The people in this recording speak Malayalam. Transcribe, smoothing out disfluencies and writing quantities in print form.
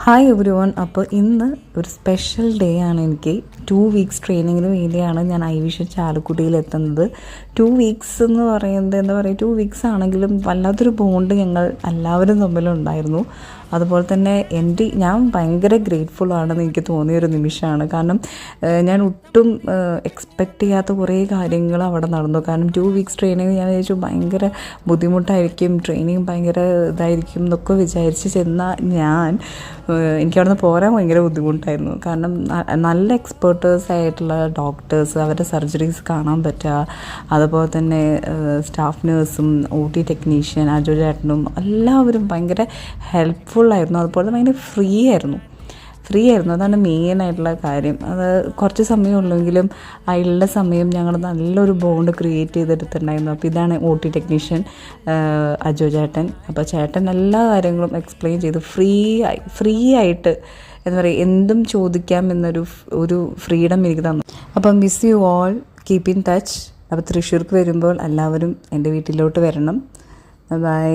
Hi every one. അപ്പോൾ ഇന്ന് ഒരു സ്പെഷ്യൽ ഡേ ആണ്. എനിക്ക് 2 വീക്സ് ട്രെയിനിങ്ങിന് വേണ്ടിയാണ് ഞാൻ ഐവിഷൻ ചാലക്കുടിയിൽ എത്തുന്നത്. 2 വീക്സ് എന്ന് പറയുന്നത് എന്താ പറയുക, 2 വീക്സ് ആണെങ്കിലും വല്ലാത്തൊരു ബോണ്ട് ഞങ്ങൾ എല്ലാവരും തമ്മിലുണ്ടായിരുന്നു. അതുപോലെ തന്നെ ഞാൻ ഭയങ്കര ഗ്രേറ്റ്ഫുൾ ആണെന്ന് എനിക്ക് തോന്നിയൊരു നിമിഷമാണ്. കാരണം ഞാൻ ഒട്ടും എക്സ്പെക്റ്റ് ചെയ്യാത്ത കുറേ കാര്യങ്ങൾ അവിടെ നടന്നു. കാരണം 2 വീക്സ് ട്രെയിനിങ് ഞാൻ വിചാരിച്ചു ഭയങ്കര ബുദ്ധിമുട്ടായിരിക്കും, ട്രെയിനിങ് ഭയങ്കര ഇതായിരിക്കും എന്നൊക്കെ വിചാരിച്ച് ചെന്ന എനിക്കവിടെ നിന്ന് പോരാൻ ഭയങ്കര ബുദ്ധിമുട്ടായിരുന്നു. കാരണം നല്ല എക്സ്പേർട്ടേഴ്സ് ആയിട്ടുള്ള ഡോക്ടേഴ്സ്, അവരുടെ സർജറീസ് കാണാൻ പറ്റുക, അതുപോലെ തന്നെ സ്റ്റാഫ് നേഴ്സും OT ടെക്നീഷ്യൻ അജു ചേട്ടനും എല്ലാവരും ഭയങ്കര ഹെൽപ്ഫുള്ളായിരുന്നു. അതുപോലെ ഭയങ്കര ഫ്രീ ആയിരുന്നു. അതാണ് മെയിനായിട്ടുള്ള കാര്യം. അത് കുറച്ച് സമയമുള്ളെങ്കിലും അതിലുള്ള സമയം ഞങ്ങൾ നല്ലൊരു ബോണ്ട് ക്രിയേറ്റ് ചെയ്തെടുത്തിട്ടുണ്ടായിരുന്നു. അപ്പോൾ ഇതാണ് OT ടെക്നീഷ്യൻ അജു ചേട്ടൻ. അപ്പോൾ ചേട്ടൻ എല്ലാ കാര്യങ്ങളും എക്സ്പ്ലെയിൻ ചെയ്ത് ഫ്രീ ആയിട്ട് എന്താ പറയുക, എന്തും ചോദിക്കാം എന്നൊരു ഫ്രീഡം എനിക്ക് തന്നു. അപ്പം miss you all, keep in touch. അപ്പോൾ തൃശ്ശൂർക്ക് വരുമ്പോൾ എല്ലാവരും എൻ്റെ വീട്ടിലോട്ട് വരണം. ബൈ.